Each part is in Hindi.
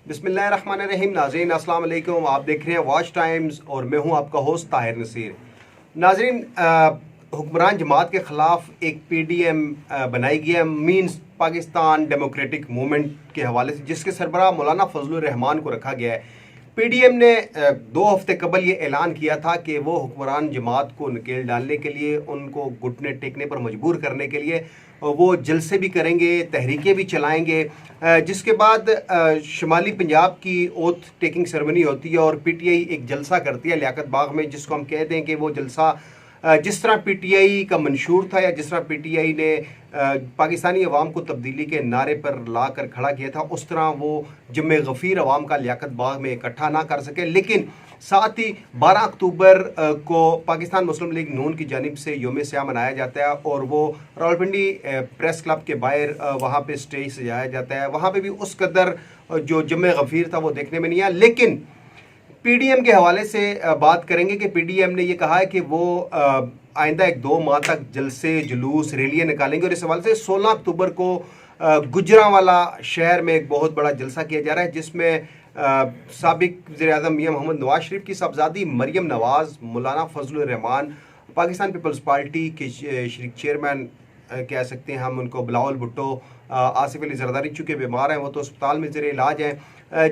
बिस्मिल्लाहिर्रहमानिर्रहीम। नाज़रीन अस्सलाम वालेकुम। आप देख रहे हैं वॉच टाइम्स और मैं हूं आपका होस्ट ताहिर नसीर। नाज़रीन, हुक्मरान जमात के ख़िलाफ़ एक PDM बनाई गई है, मीन्स पाकिस्तान डेमोक्रेटिक मूवमेंट के हवाले से, जिसके सरबराह मौलाना फजलुर रहमान को रखा गया है। PDM ने 2 हफ्ते कबल ये ऐलान किया था कि वो हुक्मरान जमात को नकेल डालने के लिए, उनको घुटने टेकने पर मजबूर करने के लिए वो जलसे भी करेंगे, तहरीकें भी चलाएंगे। जिसके बाद शुमाली पंजाब की ओथ टेकिंग सेरेमनी होती है और PTI एक जलसा करती है लियाकत बाग में, जिसको हम कहते हैं कि वो जलसा जिस तरह PTI का मंशूर था या जिस तरह PTI ने पाकिस्तानी अवाम को तब्दीली के नारे पर ला कर खड़ा किया था, उस तरह वो जम्मे गफ़ीर अवाम का लियाकत बाग में इकट्ठा ना कर सके। लेकिन साथ ही 12 अक्टूबर को पाकिस्तान मुस्लिम लीग नून की जानिब से योम स्याह मनाया जाता है और वो रावलपिंडी प्रेस क्लब के बाहर वहाँ पे स्टेज सजाया जाता है। वहाँ पे भी उस कदर जो जम्मे गफ़ीर था वो देखने में नहीं आया। लेकिन PDM के हवाले से बात करेंगे कि PDM ने ये कहा है कि वो आइंदा 1-2 माह तक जलसे, जुलूस, रैलियाँ निकालेंगे और इस हवाले से 16 अक्टूबर को गुजरांवाला शहर में एक बहुत बड़ा जलसा किया जा रहा है, जिसमें साबिक वज़ीर-ए-आज़म मियां मोहम्मद नवाज शरीफ की साहबजादी मरियम नवाज, मौलाना फजलुर रहमान, पाकिस्तान पीपल्स पार्टी के चेयरमैन कह सकते हैं हम उनको, बिलावल भुट्टो, आसिफ अली जरदारी चूँकि बीमार हैं, वो तो अस्पताल में ज़ेर इलाज हैं,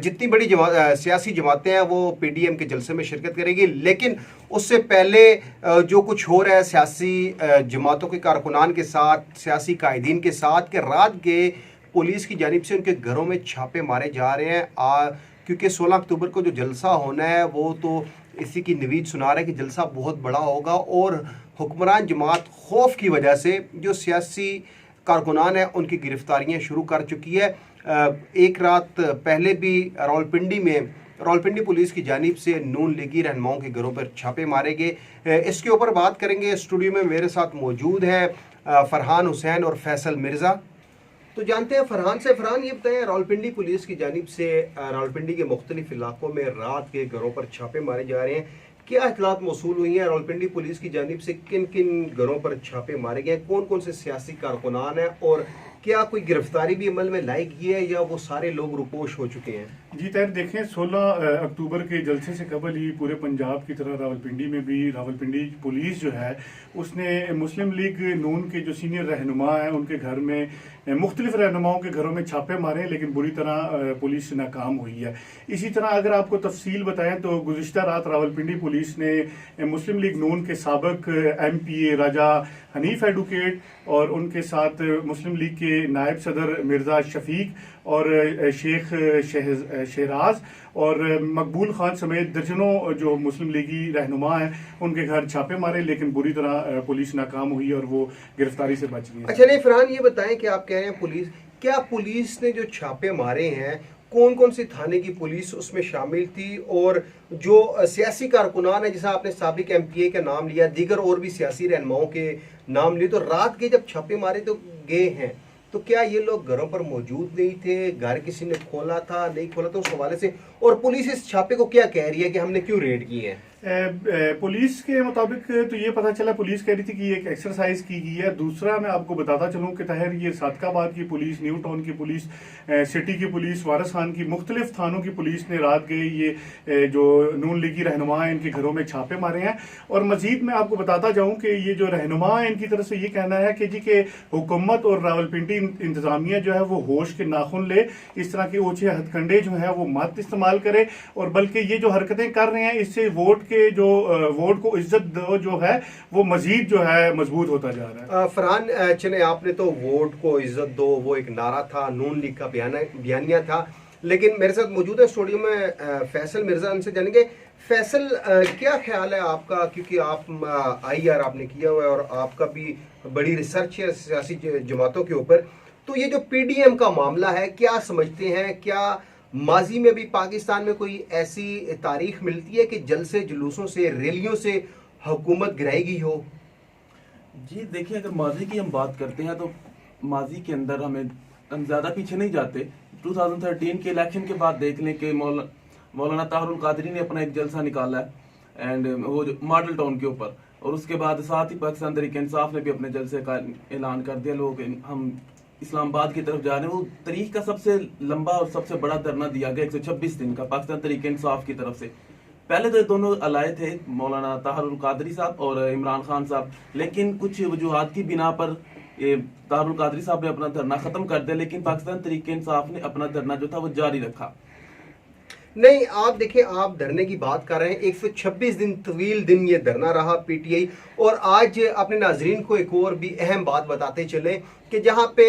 जितनी बड़ी सियासी जमातें हैं वो PDM के जलसे में शिरकत करेगी। लेकिन उससे पहले जो कुछ हो रहा है सियासी जमातों के कारकुनान के साथ, सियासी कायदीन के साथ, कि रात के पुलिस की जानिब से उनके घरों में छापे मारे जा रहे हैं, क्योंकि 16 अक्टूबर को जो जलसा होना है वो तो इसी की नवीद सुना रहा है कि जलसा बहुत बड़ा होगा और हुक्मरान जमात खौफ की वजह से जो सियासी कारकुनान है उनकी गिरफ्तारियां शुरू कर चुकी है। एक रात पहले भी रावलपिंडी पुलिस की जानिब से नून लीगी रहनुमाओं के घरों पर छापे मारे गए। इसके ऊपर बात करेंगे। स्टूडियो में मेरे साथ मौजूद है फरहान हुसैन और फैसल मिर्ज़ा। तो जानते हैं फरहान से। फरहान, ये बताएं, रावलपिंडी पुलिस की जानिब से रावलपिंडी के मुख्तलिफ इलाकों में रात के घरों पर छापे मारे जा रहे हैं, क्या इत्तलात मौसूल हुई हैं? रावलपिंडी पुलिस की जानिब से किन किन घरों पर छापे मारे गए, कौन कौन से सियासी कारकुनान हैं और क्या कोई गिरफ्तारी भी अमल में लाई गई है या वो सारे लोग रुपोश हो चुके हैं? जी तैर देखें, 16 अक्टूबर के जलसे से कबल ही पूरे पंजाब की तरह रावलपिंडी में भी रावलपिंडी पुलिस जो है उसने मुस्लिम लीग नून के जो सीनियर रहनुमा हैं उनके घर में, मुख्तलिफ रहनुमाओं के घरों में छापे मारे, लेकिन बुरी तरह पुलिस नाकाम हुई है। इसी तरह अगर आपको तफसील बताएं तो गुज़िश्ता रात रावलपिंडी पुलिस ने मुस्लिम लीग नून के साबिक MPA राजा हनीफ एडवोकेट और उनके साथ मुस्लिम लीग के नायब सदर मिर्ज़ा शफीक और शेख शहराज और मकबूल खान समेत दर्जनों जो मुस्लिम लीगी रहनुमा हैं उनके घर छापे मारे, लेकिन बुरी तरह पुलिस नाकाम हुई और वो गिरफ्तारी से बच गई। अच्छा, नहीं फरहान, ये बताएं कि आप कह रहे हैं क्या पुलिस ने जो छापे मारे हैं, कौन कौन सी थाने की पुलिस उसमें शामिल थी और जो सियासी कारकुनान है, जैसा आपने साबिक MPA का नाम लिया, दीगर और भी सियासी रहनुमाओं के नाम लिए, तो रात के जब छापे मारे तो गए हैं, तो क्या ये लोग घरों पर मौजूद नहीं थे? घर किसी ने खोला था, नहीं खोला था? उस हवाले से, और पुलिस इस छापे को क्या कह रही है कि हमने क्यों रेड की है? पुलिस के मुताबिक तो ये पता चला, पुलिस कह रही थी कि एक एक्सरसाइज की गई है। दूसरा मैं आपको बताता चलूं कि ताहिर, ये सादकाबाद की पुलिस, न्यू टाउन की पुलिस, सिटी की पुलिस, वारिस खान की, मुख्तलिफ थानों की पुलिस ने रात गए ये जो नून लीगी रहनुमा हैं इनके घरों में छापे मारे हैं। और मजीद मैं आपको बताता जाऊं कि ये जो रहनुमा है इनकी तरफ से ये कहना है कि जी के हुकूमत और रावलपिंडी इंतजामिया जो है वो होश के नाखुन ले, इस तरह के ओछे हथकंडे जो है वो मत इस्तेमाल करे, और बल्कि ये जो हरकतें कर रहे हैं इससे वोट को इज्जत दो जो है वो मजीद जो है मजबूत होता जा रहा है। फरहान, चले आपने तो वोट को इज्जत दो वो एक नारा था, नून लीग का बयानिया था, लेकिन मेरे साथ मौजूद है स्टूडियो में फैसल मिर्जा। उनसे जानेंगे, फैसल, क्या ख्याल है आपका, क्योंकि आप IR आपने किया हुआ है और आपका भी बड़ी रिसर्च है सियासी जमातों के ऊपर, तो ये जो PDM का मामला है, क्या समझते हैं, क्या माजी में भी पाकिस्तान में कोई ऐसी तारीख मिलती है कि जलसे, जुलूसों से, रैलियों से हुकूमत गिराई गई हो? जी देखिए, अगर माजी की हम बात करते हैं तो माजी के अंदर हम ज़्यादा पीछे नहीं जाते। 2013 के इलेक्शन के बाद देख लें कि मौलाना ताहरुल कादरी ने अपना एक जलसा निकाला है एंड वो जो मॉडल टाउन के ऊपर, और उसके बाद साथ ही पाकिस्तान तहरीक इंसाफ ने भी अपने जलसे का ऐलान कर दिया। लोग हम इस्लामाबाद की तरफ जा रहे हैं। वो तारीख का सबसे लंबा और सबसे बड़ा धरना दिया गया 126 दिन का पाकिस्तान तहरीक इंसाफ की तरफ से। पहले तो ये दोनों अलाए थे, मौलाना ताहरुल कादरी साहब और इमरान खान साहब, लेकिन कुछ वजूहात की बिना पर ताहरुल कादरी साहब ने अपना धरना खत्म कर दिया, लेकिन पाकिस्तान तहरीक इंसाफ ने अपना धरना जो था वो जारी रखा। नहीं, आप देखिए, आप धरने की बात कर रहे हैं, 126 दिन तवील दिन ये धरना रहा पीटीआई। और आज अपने नाजरीन को एक और भी अहम बात बताते चले कि जहां पे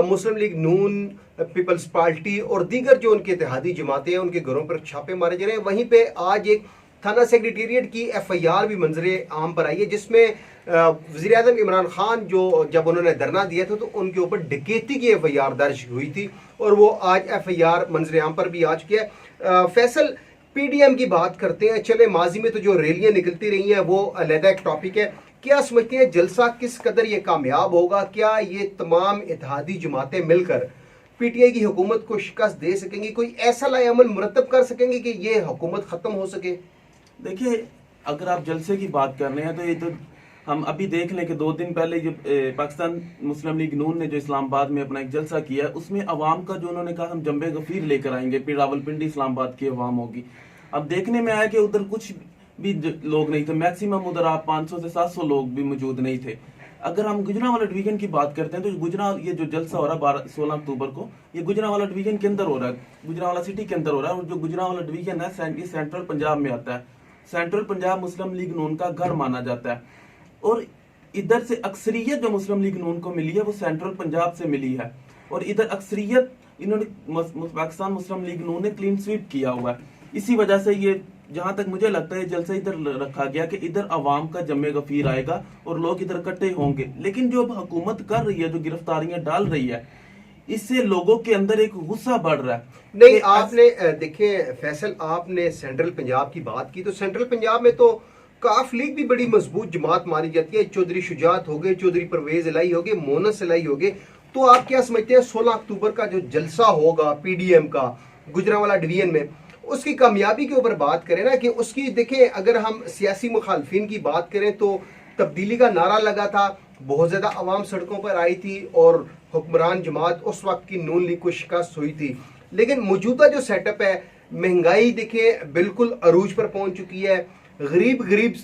मुस्लिम लीग नून, पीपल्स पार्टी और दीगर जो उनके इत्तेहादी जमातें हैं उनके घरों पर छापे मारे जा रहे हैं, वहीं पे आज एक थाना सेक्रेटेरिएट की एफआईआर भी मंजरे आम पर आई है, जिसमें वज़ीर आज़म इमरान खान जो जब उन्होंने धरना दिया था तो उनके ऊपर डकैती की एफआईआर दर्ज हुई थी और वो आज एफआईआर मंजरे आम पर भी आ चुकी है। फैसल, पीडीएम की बात करते हैं। चले, माजी में तो जो रैलियां निकलती रही हैं वो अलग एक टॉपिक है। क्या समझते हैं जलसा किस कदर ये कामयाब होगा? क्या ये तमाम इत्तेहादी जमातें मिलकर पीटीआई की हुकूमत को शिकस्त दे सकेंगी? कोई ऐसा लाएअमल मुरतब कर सकेंगे कि ये हुकूमत खत्म हो सके? देखिए, अगर आप जलसे की बात कर रहे हैं तो ये तो हम अभी देख लें कि 2 दिन पहले जो पाकिस्तान मुस्लिम लीग नून ने जो इस्लामाबाद में अपना एक जलसा किया, उसमें अवाम का जो उन्होंने कहा हम जंबे गफीर लेकर आएंगे, फिर रावलपिंडी इस्लामाबाद की अवाम होगी। अब देखने में आया कि उधर कुछ भी लोग नहीं थे, मैक्सिमम उधर आप 500 से 700 लोग भी मौजूद नहीं थे। अगर हम गुजरांवाला डिवीजन की बात करते हैं तो ये जो जलसा हो रहा है 16 अक्टूबर को, ये गुजरांवाला डिवीजन के अंदर हो रहा है, गुजरांवाला सिटी के अंदर हो रहा है। और जो गुजरांवाला डिवीजन है ये सेंट्रल पंजाब में आता है। सेंट्रल पंजाब मुस्लिम लीग नून का घर माना जाता है और इधर से अक्सरियत जो मुस्लिम लीग नून को मिली है वो सेंट्रल पंजाब से मिली है। और इधर अक्सरियत इन्होंने पाकिस्तान मुस्लिम लीग नून ने क्लीन स्वीप किया हुआ है। इसी वजह से ये, जहां तक मुझे लगता है, जलसा इधर रखा गया कि इधर अवाम का जम्मे गफीर आएगा और लोग इधर इकट्ठे होंगे। लेकिन जो अब हुकूमत कर रही है, जो गिरफ्तारियां डाल रही है, इससे लोगों के अंदर एक गुस्सा बढ़ रहा है। नहीं, आपने देखिए फैसल, आपने सेंट्रल पंजाब की बात की, तो सेंट्रल पंजाब में तो काफ लीग भी बड़ी मजबूत जमात मानी जाती है। चौधरी शुजात हो गए, चौधरी परवेज इलाई हो गए, मोनस इलाई हो गए। तो आप क्या समझते हैं 16 अक्टूबर का जो जलसा होगा पीडीएम का गुजरांवाला डिवीजन में, उसकी कामयाबी के ऊपर बात करें ना, कि उसकी देखें, अगर हम सियासी मुखालफिन की बात करें तो तब्दीली का नारा लगा था, बहुत ज़्यादा अवाम सड़कों पर आई थी और हुक्मरान जमात उस वक्त की नून लीग को शिकस्त हुई थी। लेकिन मौजूदा जो सेटअप है, महंगाई देखें बिल्कुल अरूज पर पहुंच चुकी है, गरीब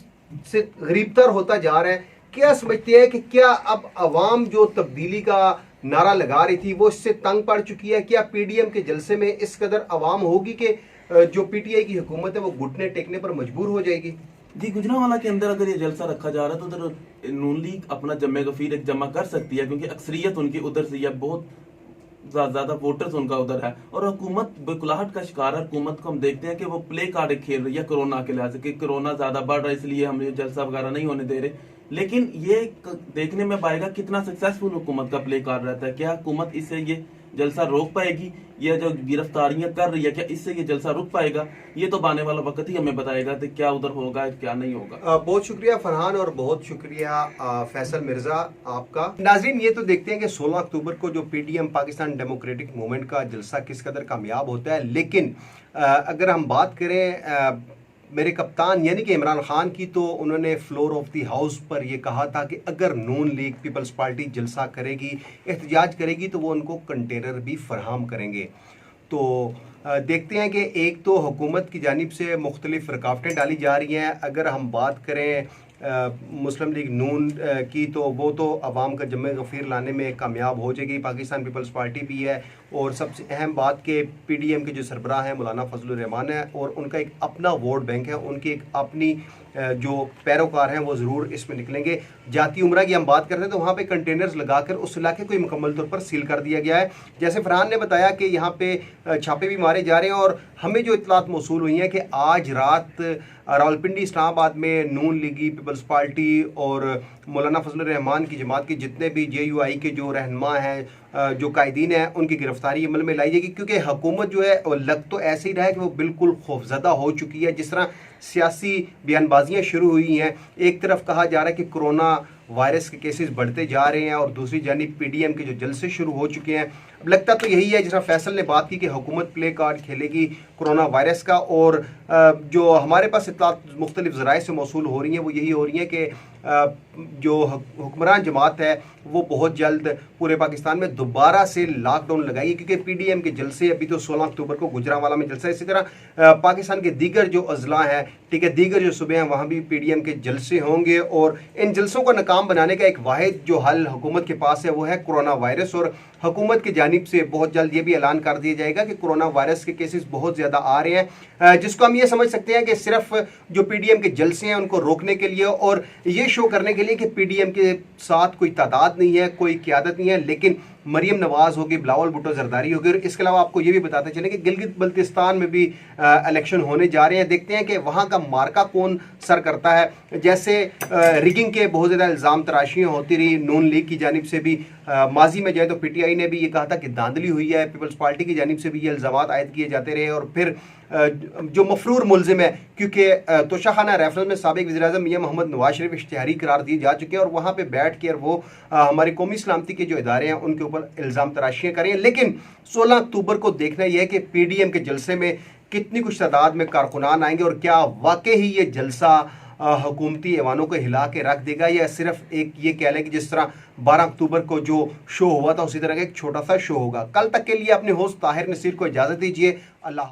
से गरीबतर होता जा रहा है। क्या समझते हैं कि क्या अब अवाम जो तब्दीली का नारा लगा रही थी वो इससे तंग पड़ चुकी है? क्या पीडीएम के जलसे में इस कदर अवाम होगी कि जो पीटीआई की हुकूमत है वो घुटने टेकने पर मजबूर हो जाएगी? जी, गुजरांवाला के अंदर अगर ये जलसा रखा जा रहा है तो उधर नून लीग अपना जम्मे गफीर एक जमा कर सकती है, क्योंकि अक्सरियत उनकी उधर से या बहुत ज्यादा वोटर्स उनका उधर है। और हुकूमत बेकुलाहट का शिकार है। हुकूमत को हम देखते हैं कि वो प्ले कार्ड खेल रही है कोरोना के लिहाज से, कि कोरोना ज्यादा बढ़ रहा है इसलिए हम ये जलसा वगैरह नहीं होने दे रहे। लेकिन ये देखने में आएगा कितना सक्सेसफुल हुकूमत का प्ले कार्ड रहता है। क्या हुकूमत इससे ये जलसा रोक पाएगी? ये जो गिरफ्तारियां कर रही है, क्या इससे ये जलसा रुक पाएगा? ये तो आने वाला वक्त ही हमें बताएगा कि क्या उधर होगा क्या नहीं होगा। बहुत शुक्रिया फरहान और बहुत शुक्रिया फैसल मिर्जा आपका। नाज़रीन, ये तो देखते हैं कि 16 अक्टूबर को जो पीडीएम पाकिस्तान डेमोक्रेटिक मूवमेंट का जलसा किस कदर कामयाब होता है। लेकिन अगर हम बात करें मेरे कप्तान यानी कि इमरान खान की, तो उन्होंने फ्लोर ऑफ द हाउस पर यह कहा था कि अगर नून लीग पीपल्स पार्टी जलसा करेगी, एहतजाज करेगी, तो वो उनको कंटेनर भी फराहम करेंगे। तो देखते हैं कि एक तो हुकूमत की जानिब से मुख्तलिफ रुकावटें डाली जा रही हैं। अगर हम बात करें मुस्लिम लीग नून की, तो वो तो अवाम का जम्मे गफीर लाने में कामयाब हो जाएगी। पाकिस्तान पीपल्स पार्टी भी है और सबसे अहम बात के पीडीएम के जो सरबराह हैं मौलाना फजलुर रहमान है और उनका एक अपना वोट बैंक है, उनकी एक अपनी जो पैरोकार हैं वो ज़रूर इसमें निकलेंगे। जाती उम्रा की हम बात करते हैं तो वहाँ पे कंटेनर्स लगाकर उस इलाके को मुकम्मल तौर पर सील कर दिया गया है। जैसे फरहान ने बताया कि यहाँ पे छापे भी मारे जा रहे हैं और हमें जो इतलात मौसूल हुई हैं कि आज रात रावलपिंडी इस्लामाबाद में नून लीगी पीपल्स पार्टी और मौलाना फजलुर रहमान की जमात के जितने भी JUI के जो रहनुमा हैं, जो कायदीन हैं, उनकी गिरफ्तारी अमल में लाई जाएगी। क्योंकि हुकूमत जो है लग तो ऐसे ही रहा है कि वो बिल्कुल खौफजदा हो चुकी है। जिस तरह सियासी बयानबाजियाँ शुरू हुई हैं, एक तरफ कहा जा रहा है कि कोरोना वायरस के केसेस बढ़ते जा रहे हैं और दूसरी जानिब पीडीएम के जो जलसे शुरू हो चुके हैं। अब लगता तो यही है, जिस तरह फैसल ने बात की कि हुकूमत प्ले कार्ड खेलेगी कोरोना वायरस का, और जो हमारे पास इत्तलात मुख्तलिफ ज़राए से मौसूल हो रही हैं वो यही हो रही हैं कि जो हुक्मरान जमात है वो बहुत जल्द पूरे पाकिस्तान में दोबारा से लॉकडाउन लगाएगी, क्योंकि पीडीएम के जलसे अभी तो 16 अक्टूबर को गुजरांवाला में जलसा है। इसी तरह पाकिस्तान के दीगर जो अजला हैं, ठीक है, दीगर जो सूबे हैं वहाँ भी पीडीएम के जलसे होंगे, और इन जलसों को नाकाम बनाने का एक वाहिद जो हल हुकूमत के पास है वो है कोरोना वायरस। और हुकूमत की जानिब से बहुत जल्द ये भी ऐलान कर दिया जाएगा कि कोरोना वायरस के केसेस बहुत ज़्यादा आ रहे हैं, जिसको हम ये समझ सकते हैं कि सिर्फ जो पीडीएम के जलसे हैं उनको रोकने के लिए और ये शो करने के लिए कि पीडीएम के साथ कोई तादाद नहीं है, कोई क़यादत नहीं है, लेकिन मरियम नवाज होगी, बिलावल भुट्टो जरदारी होगी। और इसके अलावा आपको ये भी बताते चले कि गिलगित बल्तिस्तान में भी इलेक्शन होने जा रहे हैं। देखते हैं कि वहाँ का मार्का कौन सर करता है। जैसे रिगिंग के बहुत ज़्यादा इल्ज़ाम तराशियाँ होती रही नून लीग की जानिब से भी, माजी में जाए तो पीटीआई ने भी ये कहा था कि धांधली हुई है, पीपल्स पार्टी की जानिब से भी ये इल्ज़ाम आयद किए जाते रहे, और फिर जो मफरूर मुलजिम है, क्योंकि तोशाखाना राइफल में साबिक वज़ीर-ए-आज़म मियां मोहम्मद नवाज शरीफ इश्तिहारी करार दिए जा चुके हैं, और वहाँ पे बैठ कर वो हमारी कौमी सलामती के जो इदारे हैं उनके ऊपर इल्ज़ाम तराशियाँ करें। लेकिन 16 अक्टूबर को देखना यह है कि पीडीएम के जलसे में कितनी कुछ तादाद में कारकुनान आएंगे, और क्या वाकई ही ये जलसा हुकूमती ऐवानों को हिला के रख देगा, या सिर्फ एक ये कह लें कि जिस तरह 12 अक्टूबर को जो शो हुआ था उसी तरह का एक छोटा सा शो होगा। कल तक के लिए अपने होस्ट ताहिर नसीर को इजाज़त दीजिए। अल्लाह।